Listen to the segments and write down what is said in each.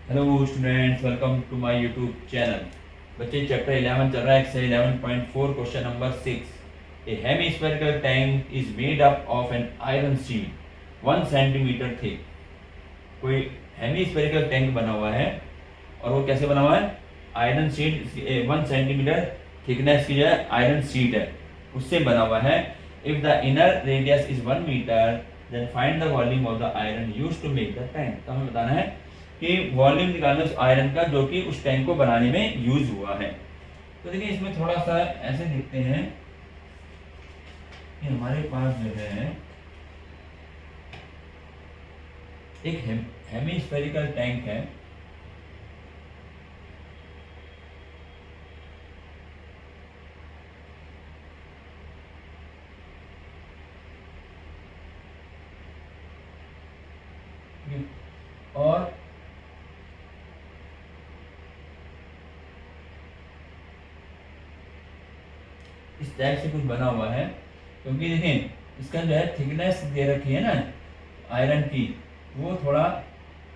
Hello students, welcome to my YouTube channel. बच्चे chapter 11 चल रहा है, exercise 11.4 question number 6। A hemispherical tank is made up of an iron sheet 1 centimetre thick. कोई hemispherical tank बना हुआ है और वो कैसे बना हुआ है? आयरन शीट 1 सेंटीमीटर थिकनेस की जो है आयरन शीट है उससे बना हुआ है। If the inner radius is 1 metre then find the volume of the iron used to make the tank. तो हमें बताना है कि वॉल्यूम निकालना उस आयरन का जो कि उस टैंक को बनाने में यूज हुआ है। तो देखिए इसमें थोड़ा सा ऐसे देखते हैं कि हमारे पास जो है एक हेमिस्फेरिकल टैंक है। और इस टाइप से कुछ बना हुआ है, क्योंकि देखें इसका जो है थिकनेस दे रखी है ना आयरन की, वो थोड़ा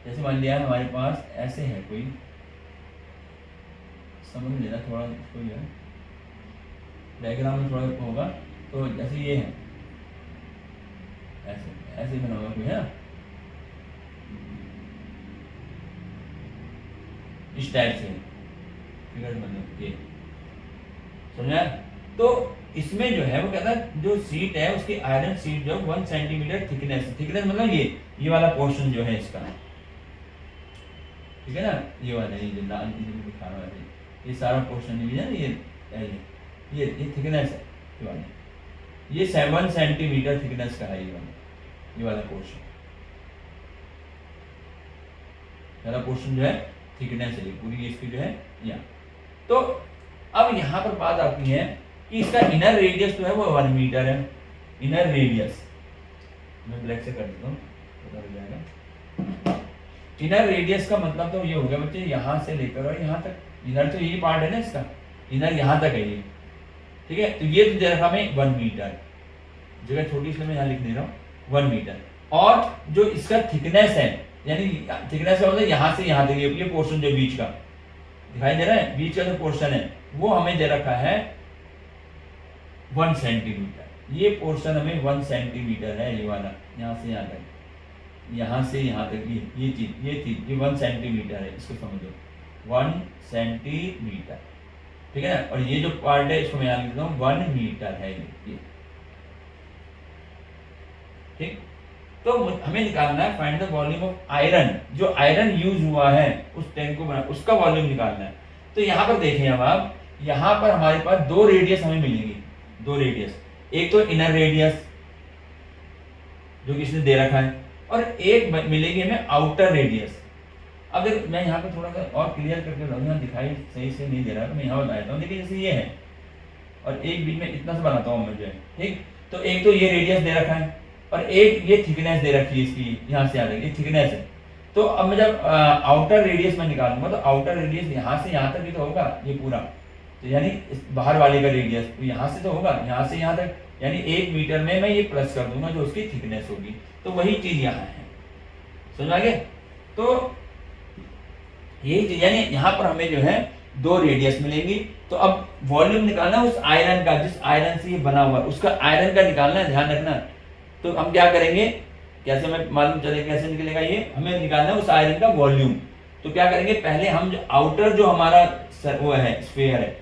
जैसे मान लिया हमारे पास ऐसे है, कोई समझ लेना थोड़ा इसको जो है डायग्राम में थोड़ा होगा। तो जैसे ये है ऐसे ऐसे बना हुआ कोई है ना, इस टाइप से फिगर मतलब ये समझा। तो इसमें जो है वो कहता है जो सीट है उसकी आयरन सीट जो 1 सेंटीमीटर थिकनेस मतलब ये वाला पोर्शन जो है इसका, ठीक है ना, ये वाला ये जो लाल दिखा रहा है ये सारा पोर्शन है ना, ये थिकनेस है ये वाला, ये 7 सेंटीमीटर थिकनेस का है ये वाला पोर्शन, वाला पोर्शन जो है थिकनेस है ये पूरी इसकी जो है यहाँ। तो अब यहाँ पर बात आती है कि इसका इनर रेडियस जो है वो 1 मीटर है। इनर रेडियस मैं ब्लैक से कर देता हूँ, पता लग जाएगा। इनर रेडियस का मतलब तो ये हो गया बच्चे यहाँ से लेकर और यहाँ तक, इनर तो यही पार्ट है ना इसका, इनर यहाँ तक है ये, ठीक है। तो ये तो दे रखा हमें 1 मीटर, जगह छोटी इसलिए मैं यहाँ लिख दे रहा हूँ 1 मीटर। और जो इसका थिकनेस है, यानी थिकनेस का मतलब यहाँ से यहाँ तक ये पोर्शन जो बीच का दिखाई दे रहा है, बीच का जो पोर्शन है वो हमें दे रखा है 1 सेंटीमीटर। ये पोर्शन हमें 1 सेंटीमीटर है, ये वाला यहाँ से यहाँ तक, यहाँ से यहाँ तक ये चीज ये 1 सेंटीमीटर है, इसको समझो 1 सेंटीमीटर, ठीक है ना। और ये जो पार्ट है इसको मैं यहाँ लिख देता हूँ 1 मीटर है ये, ठीक। तो हमें निकालना है find the volume of iron, जो आयरन यूज हुआ है उस टैंक को बना उसका वॉल्यूम निकालना है। तो यहाँ पर देखें अब आप, यहाँ पर हमारे पास 2 रेडियस हमें मिलेगी, 2 रेडियस, एक तो इनर रेडियस जो कि इसने दे रखा है और एक मिलेगी हमें आउटर रेडियस। अब देखो मैं यहाँ पे थोड़ा सा और क्लियर करके बताऊँ, यहाँ दिखाई सही से नहीं दे रहा है तो मैं यहाँ बताता हूँ। देखिए जैसे ये है और एक बीच में इतना सा बनाता हूँ मैं जो है, ठीक। तो एक तो ये रेडियस दे रखा है और एक ये थिकनेस दे रखी है इसकी, यहाँ से आ रही है थिकनेस है। तो अब मैं जब आउटर रेडियस में निकालूंगा तो आउटर रेडियस यहाँ से यहाँ तक भी तो होगा ये पूरा, तो यानी बाहर वाले का रेडियस तो यहाँ से तो होगा, यहाँ से यहाँ तक, यानी 1 मीटर में मैं ये प्लस कर दूंगा जो उसकी थिकनेस होगी। तो वही चीज यहाँ है, समझ आ गया। तो यही चीज यानी यहाँ पर हमें जो है 2 रेडियस मिलेंगी। तो अब वॉल्यूम निकालना उस आयरन का, जिस आयरन से ये बना हुआ है उसका आयरन का निकालना है, ध्यान रखना। तो हम क्या करेंगे, कैसे हमें मालूम चलेगा कैसे निकलेगा ये, हमें निकालना है उस आयरन का वॉल्यूम। तो क्या करेंगे, पहले हम जो आउटर जो हमारा वो है स्फीयर है,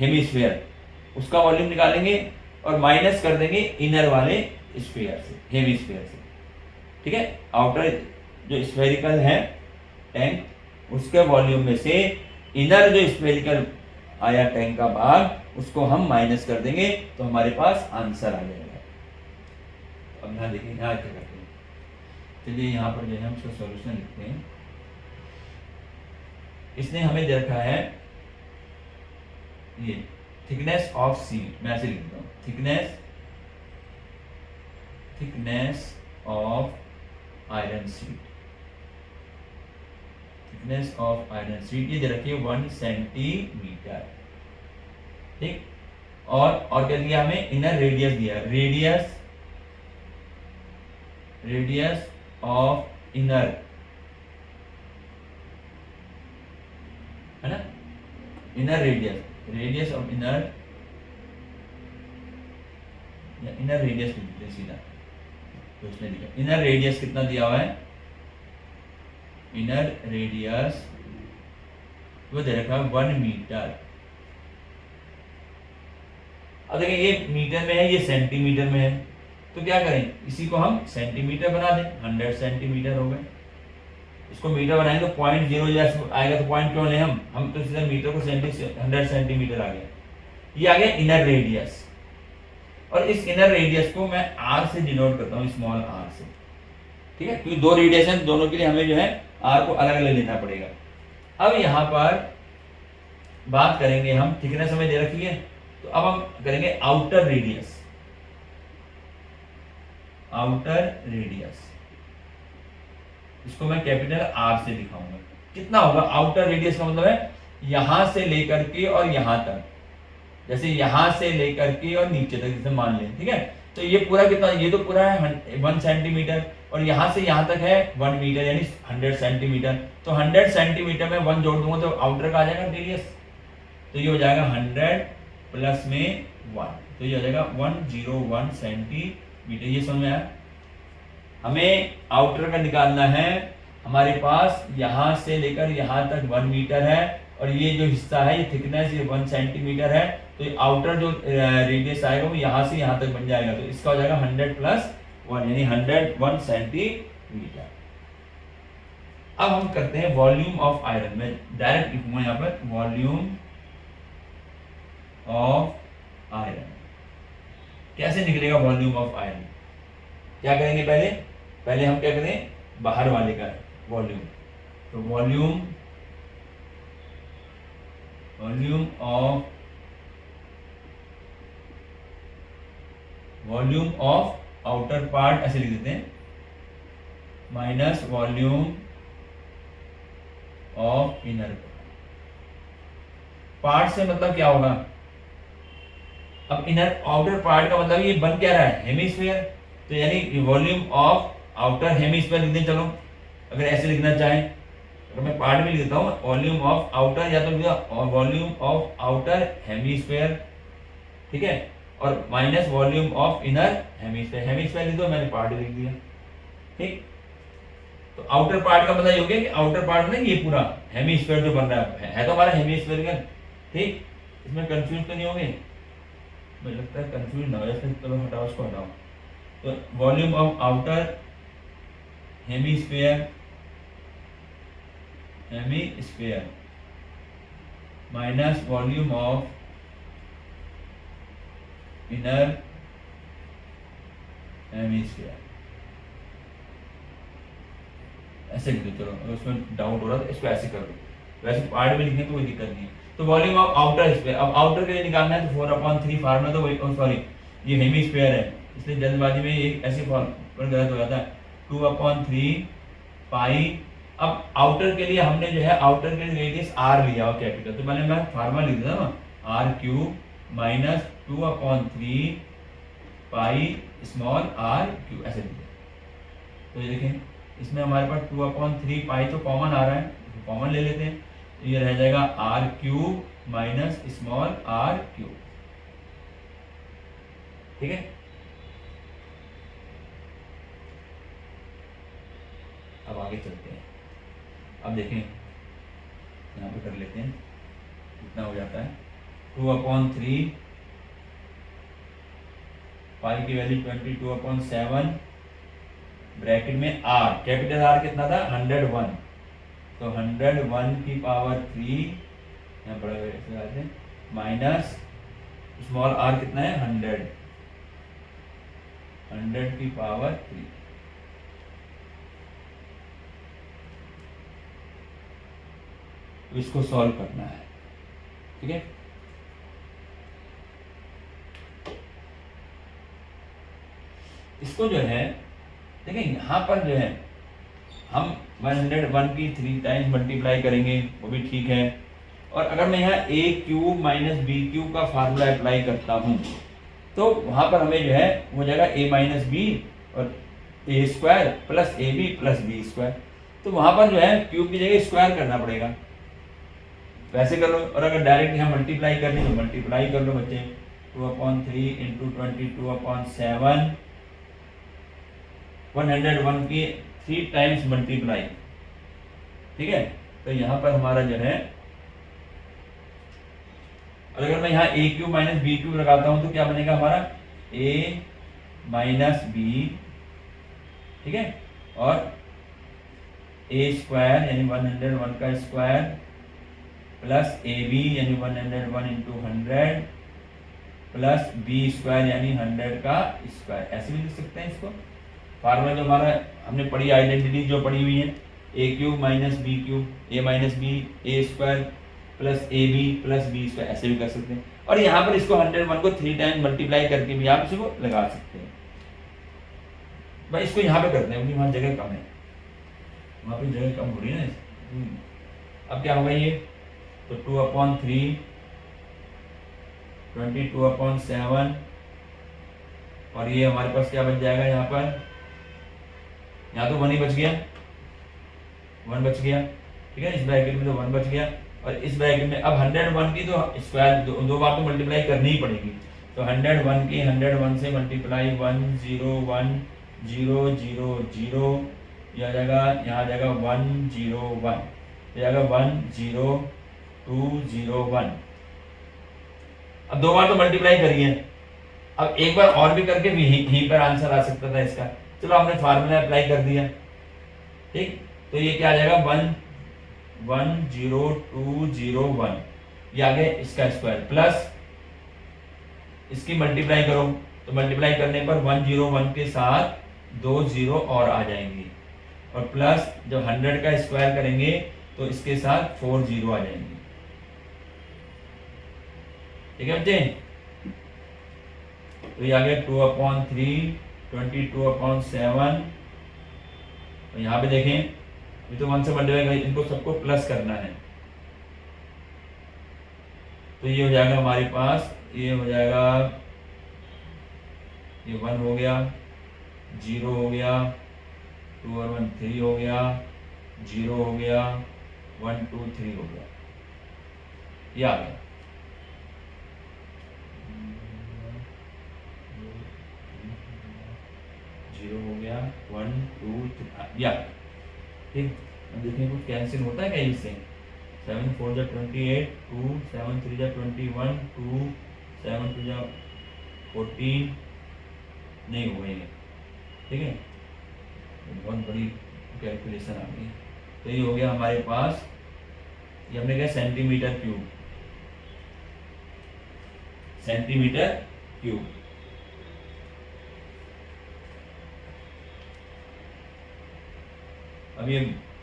हेमिस्फीयर, उसका वॉल्यूम निकालेंगे और माइनस कर देंगे इनर वाले स्फीयर से, हेमिस्फीयर से, ठीक है। आउटर जो स्फेरिकल है टैंक उसके वॉल्यूम में से इनर जो स्फेरिकल आया टैंक का भाग उसको हम माइनस कर देंगे तो हमारे पास आंसर आ जाएगा। अब यहाँ देखिए यहाँ क्या करते हैं, चलिए यहाँ पर जो है हम उसका सॉल्यूशन लिखते हैं। इसने हमें दे रखा है ये थिकनेस ऑफ सीट, मैं ऐसे लिखता हूँ thickness of iron seat, thickness of iron seat ये दे रखी है 1 सेंटीमीटर, ठीक। और क्या दिया हमें, इनर रेडियस दिया, रेडियस ऑफ इनर है ना, inner radius, radius of inner radius लिखते हैं सीधा, तो इसने लिखा इनर रेडियस कितना दिया हुआ है, इनर रेडियस वो दे रखा है 1 मीटर। अब देखिए ये मीटर में है, ये सेंटीमीटर में है, तो क्या करें, इसी को हम सेंटीमीटर बना दें, 100 सेंटीमीटर हो गए। इसको मीटर बनाएंगे तो 0.0 आएगा, तो पॉइंट क्यों लें हम तो सीधा मीटर को 100 सेंटीमीटर आ गया। ये आ गया इनर रेडियस, और इस इनर रेडियस को मैं आर से डिनोट करता हूँ, स्मॉल आर से, ठीक है, क्योंकि दो रेडियस हैं, दोनों के लिए हमें जो है आर को अलग अलग लेना पड़ेगा। अब यहाँ पर बात करेंगे हम, थिकनेस हमें दे रखी है, तो अब हम करेंगे आउटर रेडियस, आउटर रेडियस, इसको मैं कैपिटल आर से दिखाऊंगा। कितना होगा आउटर रेडियस का मतलब है यहां से लेकर के और यहां तक, जैसे यहां से लेकर के और नीचे तक, जैसे मान लें, ठीक है, तो ये पूरा कितना, ये तो पूरा है 1 सेंटीमीटर, और यहां से यहां तक है 1 मीटर, यानी 100 सेंटीमीटर। तो 100 सेंटीमीटर में 1 जोड़ दूंगा तो आउटर का आ जाएगा रेडियस, तो ये हो जाएगा 100 प्लस में 1, तो ये हो जाएगा 101 सेंटीमीटर। ये समझ में आया। हमें आउटर का निकालना है, हमारे पास यहां से लेकर यहां तक 1 मीटर है, और ये जो हिस्सा है ये थिकनेस ये 1 सेंटीमीटर है, तो ये आउटर जो रेडियस आएगा वो यहां से यहां तक बन जाएगा, तो इसका हो जाएगा 100 प्लस 1 यानी 101 सेंटीमीटर। अब हम करते हैं वॉल्यूम ऑफ आयरन, मैं डायरेक्ट लिखूंगा यहाँ पर वॉल्यूम ऑफ आयरन। कैसे निकलेगा वॉल्यूम ऑफ आयरन, क्या करेंगे, पहले हम क्या करें, बाहर वाले का वॉल्यूम, तो वॉल्यूम ऑफ आउटर पार्ट ऐसे लिख देते हैं, minus volume of inner part से मतलब क्या होगा, अब इनर आउटर पार्ट का मतलब ये बन क्या रहा है, हेमिस्फीयर, तो यानी वॉल्यूम ऑफ आउटर हेमिस्फीयर लिख दें। चलो अगर ऐसे लिखना चाहें, अगर मैं पार्ट में लिख देता हूँ वॉल्यूम ऑफ आउटर, या तो वॉल्यूम ऑफ आउटर हेमिस्फीयर, ठीक है, और minus volume of inner hemisphere, hemisphere लिख दो, मैंने पार्ट लिख दिया, ठीक। तो आउटर पार्ट का मतलब ये हो गया कि आउटर पार्ट में ये पूरा हेमिस्फीयर जो बन रहा है तो हमारा हेमिस्फीयर, ठीक। इसमें कंफ्यूज तो नहीं होंगे, मुझे लगता है कंफ्यूज ना हो, चलो हटाओ, उसको हटाओ। तो volume of outer hemisphere minus volume of inner hemisphere, ऐसे लिख दो। चलो अगर उसमें डाउट हो रहा है तो इसको ऐसे कर दो, वैसे पार्ट में लिखने कोई दिक्कत नहीं है। तो वॉल्यूम ऑफ आउटर स्फीयर, अब आउटर के लिए निकालना है तो 4/3 फार्मूला, तो वही, सॉरी ये हेमिस्फीयर है, इसलिए जल्दबाजी में ये ऐसे फॉर्मूला गलत हो जाता है, 2/3 पाई। अब आउटर के लिए हमने जो है आउटर के रेडियस आर लिया और कैपिटल, तो मैंने मैं फार्मूला लिख दिया ना, R cube minus 2/3 pi small R cube, ऐसे लिखा। तो ये देखें इसमें हमारे पास 2/3 पाई तो कॉमन आ रहा है, कॉमन ले लेते हैं, तो ये रह जाएगा R cube minus small R cube, ठीक है। अब आगे चलते हैं, अब देखें यहाँ पे कर लेते हैं, कितना हो जाता है, 2/3 पाई की वैल्यू 22/7, ब्रैकेट में आर, कैपिटल आर कितना था 101, तो 101 की पावर 3 यहाँ बड़ा माइनस स्मॉल आर कितना है 100 की पावर 3, तो इसको सॉल्व करना है, ठीक है। इसको जो है देखिए यहाँ पर जो है हम 101 की 3 टाइम्स मल्टीप्लाई करेंगे, वो भी ठीक है। और अगर मैं यहाँ ए क्यूब माइनस बी क्यूब का फार्मूला अप्लाई करता हूँ तो वहाँ पर हमें जो है हो जाएगा ए माइनस बी और A square plus A B plus B square, तो वहाँ पर जो है क्यूब की जगह स्क्वायर करना पड़ेगा। वैसे कर लो, और अगर डायरेक्ट यहाँ मल्टीप्लाई करनी तो मल्टीप्लाई कर लो बच्चे। 2/3 इंटू 22/7, 101 की 3 टाइम्स मल्टीप्लाई, ठीक है। तो यहाँ पर हमारा जो है, और अगर मैं यहाँ ए क्यूब माइनस बी क्यूब लगाता हूँ तो क्या बनेगा हमारा, ए माइनस बी, ठीक है, और ए स्क्वायर यानी 101 का स्क्वायर प्लस ए बी यानी 101 इंटू 100 प्लस बी स्क्वायर यानी 100 का स्क्वायर, ऐसे भी लिख सकते हैं इसको। फार्मूला जो हमारा हमने पढ़ी, आइडेंटिटी जो पढ़ी हुई है, A cube minus B cube, A minus B, A square plus A B plus B square, ऐसे भी कर सकते हैं। और यहाँ पर इसको 101 को 3 टाइम मल्टीप्लाई करके भी आप इसको लगा सकते हैं। भाई इसको यहाँ पे करते हैं क्योंकि वहाँ जगह कम है, वहाँ पे जगह कम हो रही है ना। अब क्या होगा ये, तो 2/3 22/7, और ये हमारे पास क्या बच जाएगा यहाँ पर, यहाँ तो 1 ही बच गया, 1 बच गया, ठीक है। इस ब्रैकेट में तो 1 बच गया, और इस ब्रैकेट में अब 101 की तो स्क्वायर दो बार तो मल्टीप्लाई करनी ही पड़ेगी। तो 101 की 101 से मल्टीप्लाई 101,000, यह आ जाएगा, यहाँ आ जाएगा 101, यह आएगा 10201। अब 2 बार तो मल्टीप्लाई करिए, अब एक बार और भी करके भी यहीं पर आंसर आ सकता था इसका। चलो हमने फार्मूला अप्लाई कर दिया, ठीक। तो ये क्या आ जाएगा, 10201, ये आ गया इसका स्क्वायर, प्लस इसकी मल्टीप्लाई करो, तो मल्टीप्लाई करने पर 101 के साथ 2 0 और आ जाएंगे, और प्लस जब 100 का स्क्वायर करेंगे तो इसके साथ 4 0 आ जाएंगे, ठीक है बच्चे। तो ये आ गया 2/3 22/7, और यहाँ पे देखें ये तो 1 से मल्टीप्लाई, इनको सबको प्लस करना है। तो ये हो जाएगा हमारे पास, ये हो जाएगा, ये 1 हो गया, 0 हो गया, 2 और 1 3 हो गया, 0 हो गया, 1 2 3 हो गया, ये आ गया। हो गया 1 2 3, या ठीक। अब देखिए कुछ कैंसिल होता है क्या इससे, 7 4 जा 28, 2 7 3 जा 21, 2 7 2 जा 14, नहीं हो गई, ठीक है। बहुत बड़ी कैलकुलेशन आ गई। तो ये हो गया हमारे पास, ये हमने कहा सेंटीमीटर क्यूब, सेंटीमीटर क्यूब। अब ये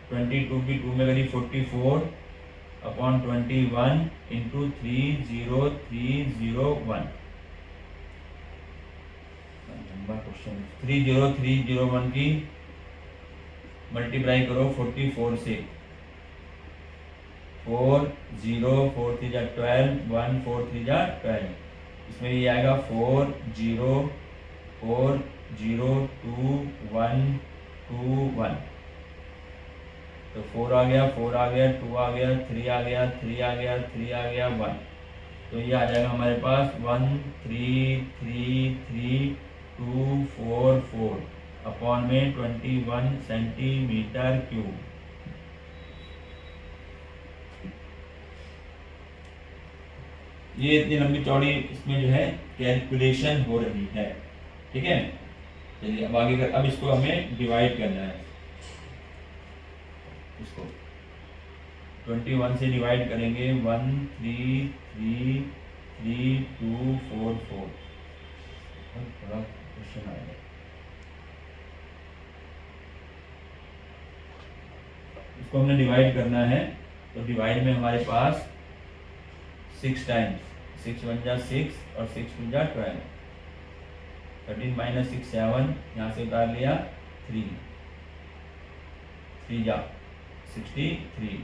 22 की 2 में करी 44/21 इंटू 30301, लंबा क्वेश्चन। 30301 की मल्टीप्लाई करो 44 से, 4 0 4 3 जा 12, 1 4 3 जा 12, इसमें ये आएगा 4 0 4 0 2 1 2 1, तो 4 आ गया, 4 आ गया, 2 आ गया, 3 आ गया, 3 आ गया, 3 आ गया, 1। तो ये आ जाएगा हमारे पास 1333,244 अपॉन में 21 सेंटीमीटर क्यूब। ये इतनी लंबी चौड़ी इसमें जो है कैलकुलेशन हो रही है, ठीक है। चलिए अब आगे अब इसको हमें डिवाइड करना है, इसको 21 से डिवाइड करेंगे, 1333,244। बड़ा क्वेश्चन आएगा, इसको हमने डिवाइड करना है। तो डिवाइड में हमारे पास 6 टाइम्स, 6 1 जा 6 और 6 2 जा 12, 13 माइनस 6 7, यहाँ से उतार लिया 3, 3 जा 63,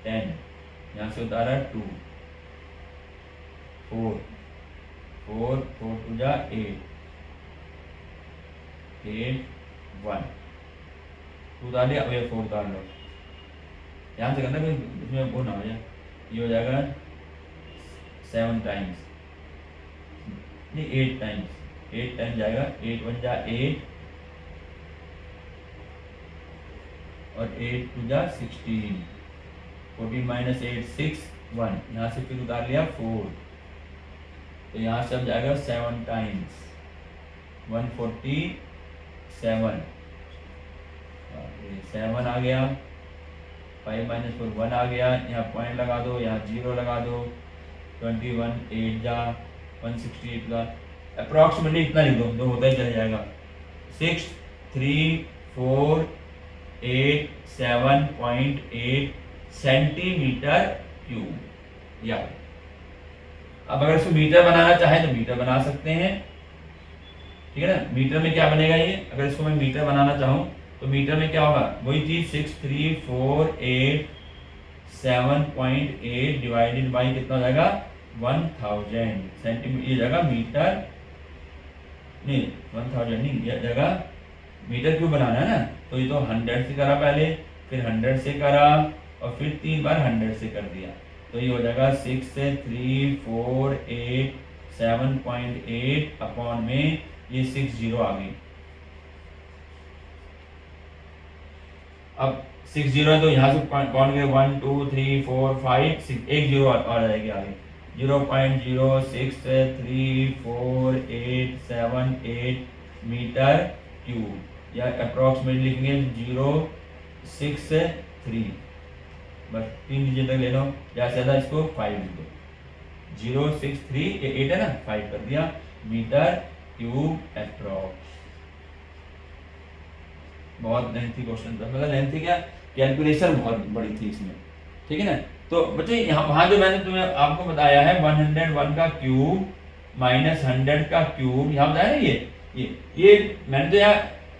10, यहाँ से उतारा 2, 4 4 4 2 जा 8, 8 1, 2 उतार लिया, अब ये 4 उतार लो, ध्यान से करना इसमें वो ना हो जाए। ये हो जाएगा 7 टाइम्स, नहीं 8 टाइम्स, 8 टाइम्स जाएगा, 8 1 जा 8 और 8 2 जा 16, 14 माइनस 8 6 1, यहाँ से फिर उतार लिया 4, तो यहाँ से अब जाएगा 7 टाइम्स 147, 7 आ गया, 5 माइनस 4 1 आ गया, यहाँ पॉइंट लगा दो, यहाँ 0 लगा दो, 21 8 जा 168 का अप्रॉक्सीमेटली इतना लिख दो, जो होता ही चला जाएगा, 63487.8 सेंटीमीटर क्यूब। या अब अगर इसको मीटर बनाना चाहे तो मीटर बना सकते हैं, ठीक है ना। मीटर में क्या बनेगा ये, अगर इसको मैं मीटर बनाना चाहूँ तो मीटर में क्या होगा, वही चीज 63487.8 डिवाइडेड बाई कितना हो जाएगा 1000 सेंटीमीटर, ये जगह मीटर नहीं 1000 नहीं, ये जगह मीटर क्यों बनाना है ना, तो ये तो 100 से करा पहले, फिर 100 से करा और फिर 3 बार 100 से कर दिया, तो ये हो जाएगा 63487.8 अपॉन में ये 60 आ गई। अब 60 है तो यहाँ से कौन गए 1 2 3 4 5 6, एक 0 आ जाएगी आगे, 0.063487.8 मीटर क्यूब, या अप्रॉक्सीमेटली लिखेंगे 063, बस 3 डिजिट तक ले लो, या ज़्यादा इसको 5 लिख दो, 063, ये 8 है ना, 5 कर दिया मीटर क्यूब अप्रॉक्स। बहुत लेंथी क्वेश्चन था, मतलब लेंथी क्या, कैलकुलेशन बहुत बड़ी थी इसमें, ठीक है ना। तो बच्चे यहाँ वहाँ जो मैंने तुम्हें आपको बताया है 101 का क्यूब माइनस 100 का क्यूब, यहाँ बताया ना ये मैंने तो यहाँ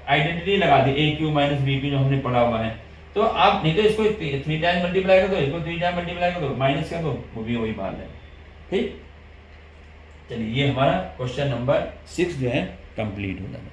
आइडेंटिटी लगा दी, ए क्यूब माइनस बी क्यूब जो हमने पढ़ा हुआ है, तो आप नहीं तो इसको 3 टाइम्स मल्टीप्लाई कर दो, इसको 3 टाइम मल्टीप्लाई कर दो, माइनस कर दो, वो भी वही बात है, ठीक। चलिए ये हमारा क्वेश्चन नंबर 6 जो है कंप्लीट हो जाता है।